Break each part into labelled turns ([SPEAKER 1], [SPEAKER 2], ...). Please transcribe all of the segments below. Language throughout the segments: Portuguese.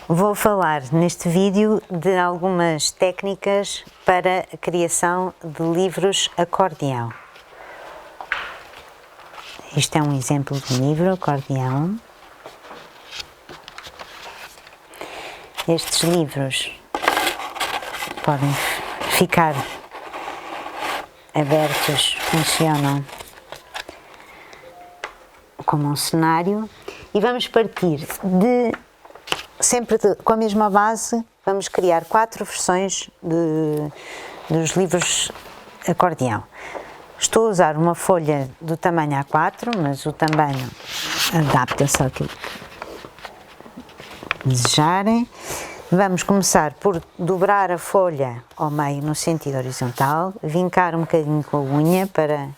[SPEAKER 1] Vou falar neste vídeo de algumas técnicas para a criação de livros acordeão. Isto é um exemplo de livro acordeão. Estes livros podem ficar abertos, funcionam como um cenário, e vamos partir sempre com a mesma base. Vamos criar 4 versões dos livros acordeão. Estou a usar uma folha do tamanho A4, mas o tamanho adapta-se ao que desejarem. Vamos começar por dobrar a folha ao meio no sentido horizontal, vincar um bocadinho com a unha para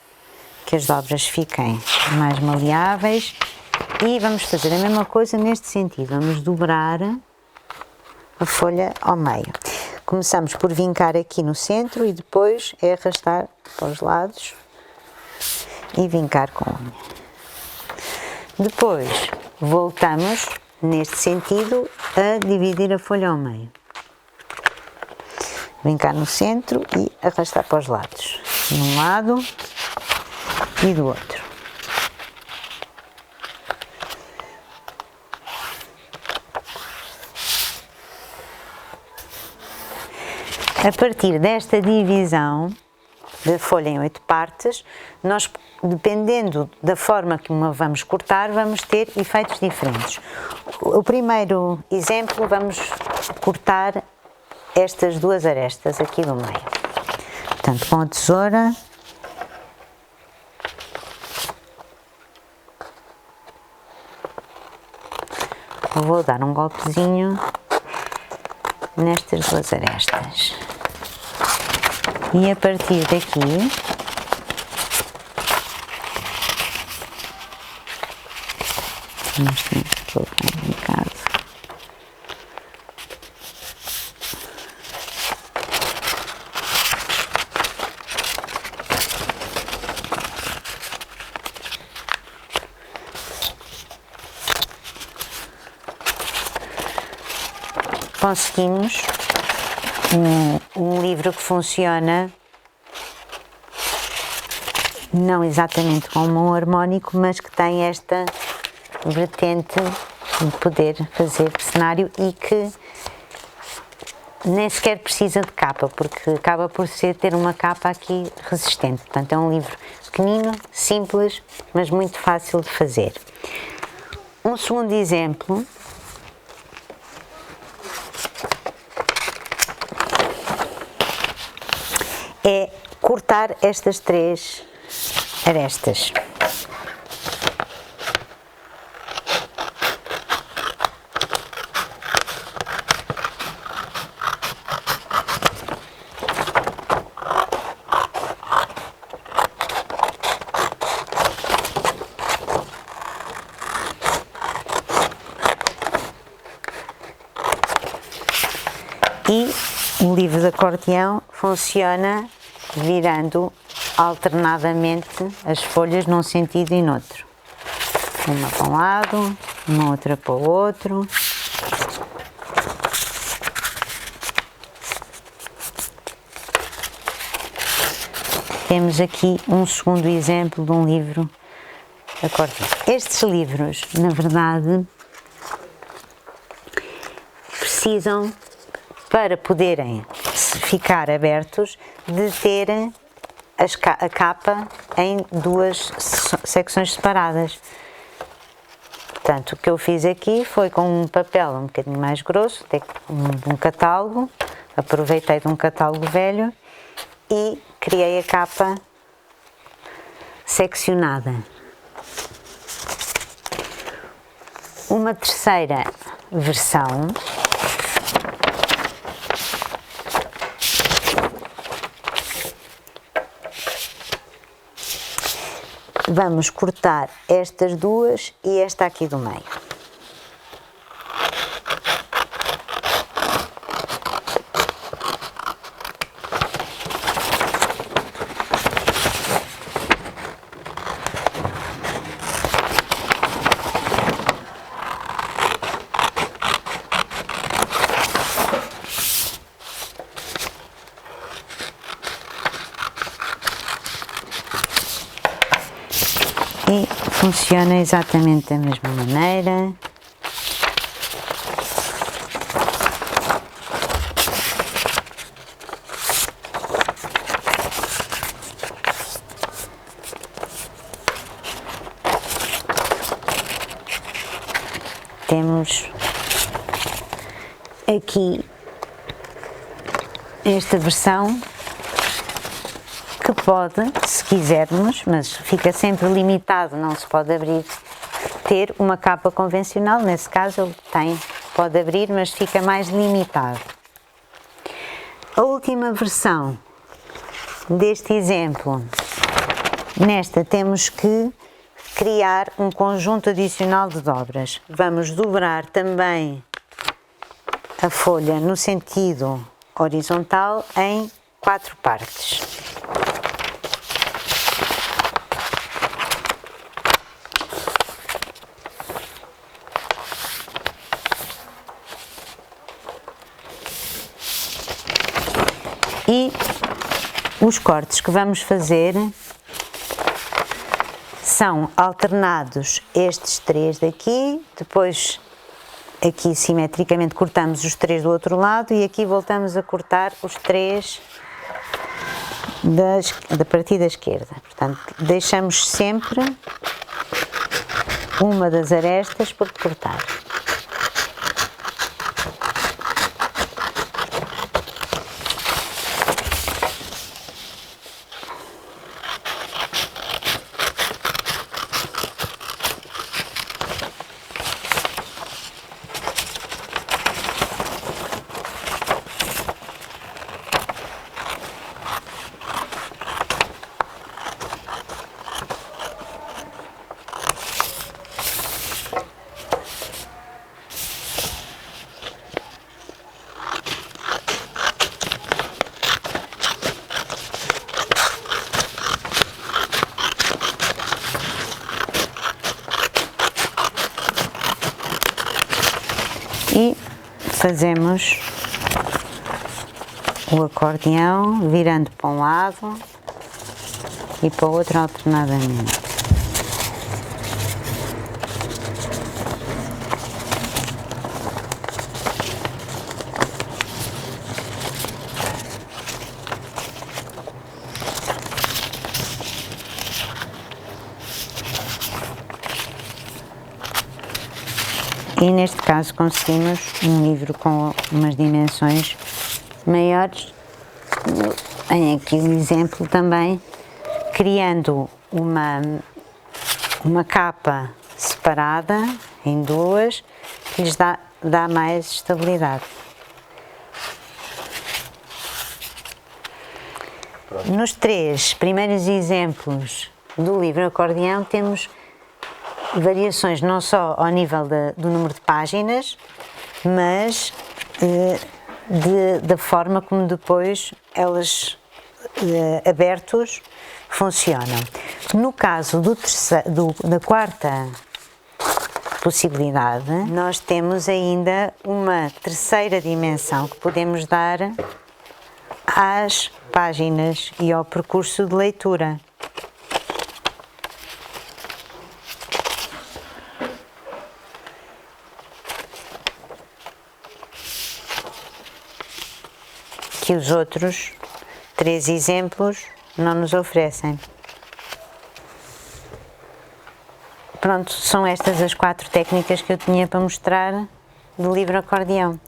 [SPEAKER 1] que as dobras fiquem mais maleáveis, e vamos fazer a mesma coisa neste sentido. Vamos dobrar a folha ao meio. Começamos por vincar aqui no centro e depois é arrastar para os lados e vincar com a unha. Depois voltamos neste sentido a dividir a folha ao meio. Vincar no centro e arrastar para os lados, de um lado e do outro. A partir desta divisão da folha em 8 partes, nós, dependendo da forma que uma vamos cortar, vamos ter efeitos diferentes. O primeiro exemplo, vamos cortar estas 2 arestas aqui do meio. Portanto, com a tesoura, vou dar um golpezinho nestas 2 arestas. E a partir daqui, estou bem em casa, conseguimos um livro que funciona não exatamente como um harmónico, mas que tem esta vertente de poder fazer cenário e que nem sequer precisa de capa, porque acaba por ter uma capa aqui resistente. Portanto, é um livro pequenino, simples, mas muito fácil de fazer. Um segundo exemplo é cortar estas 3 arestas. E o livro de acordeão funciona virando alternadamente as folhas num sentido e noutro. Uma para um lado, uma outra para o outro. temos aqui um segundo exemplo de um livro acordeão. Estes livros, na verdade, precisam, para poderem ficar abertos, de ter a capa em duas secções separadas. Portanto, o que eu fiz aqui foi com um papel um bocadinho mais grosso, de um catálogo, aproveitei de um catálogo velho e criei a capa seccionada. Uma terceira versão vamos cortar estas duas e esta aqui do meio. E funciona exatamente da mesma maneira. Temos aqui esta versão que pode, se quisermos, mas fica sempre limitado, não se pode abrir, ter uma capa convencional. Nesse caso ele pode abrir, mas fica mais limitado. A última versão deste exemplo, nesta temos que criar um conjunto adicional de dobras. Vamos dobrar também a folha no sentido horizontal em 4 partes. E os cortes que vamos fazer são alternados estes 3 daqui, depois aqui simetricamente cortamos os 3 do outro lado e aqui voltamos a cortar os 3 da partir da esquerda. Portanto, deixamos sempre uma das arestas por cortar. E fazemos o acordeão virando para um lado e para o outro alternadamente. E neste caso conseguimos um livro com umas dimensões maiores. Tenho aqui um exemplo também, criando uma capa separada em duas, que lhes dá mais estabilidade. Nos 3 primeiros exemplos do livro acordeão temos variações não só ao nível do número de páginas, mas da forma como depois elas, abertos, funcionam. No caso da quarta possibilidade, nós temos ainda uma terceira dimensão que podemos dar às páginas e ao percurso de leitura. Que os outros 3 exemplos não nos oferecem. Pronto, são estas as 4 técnicas que eu tinha para mostrar do livro Acordeão.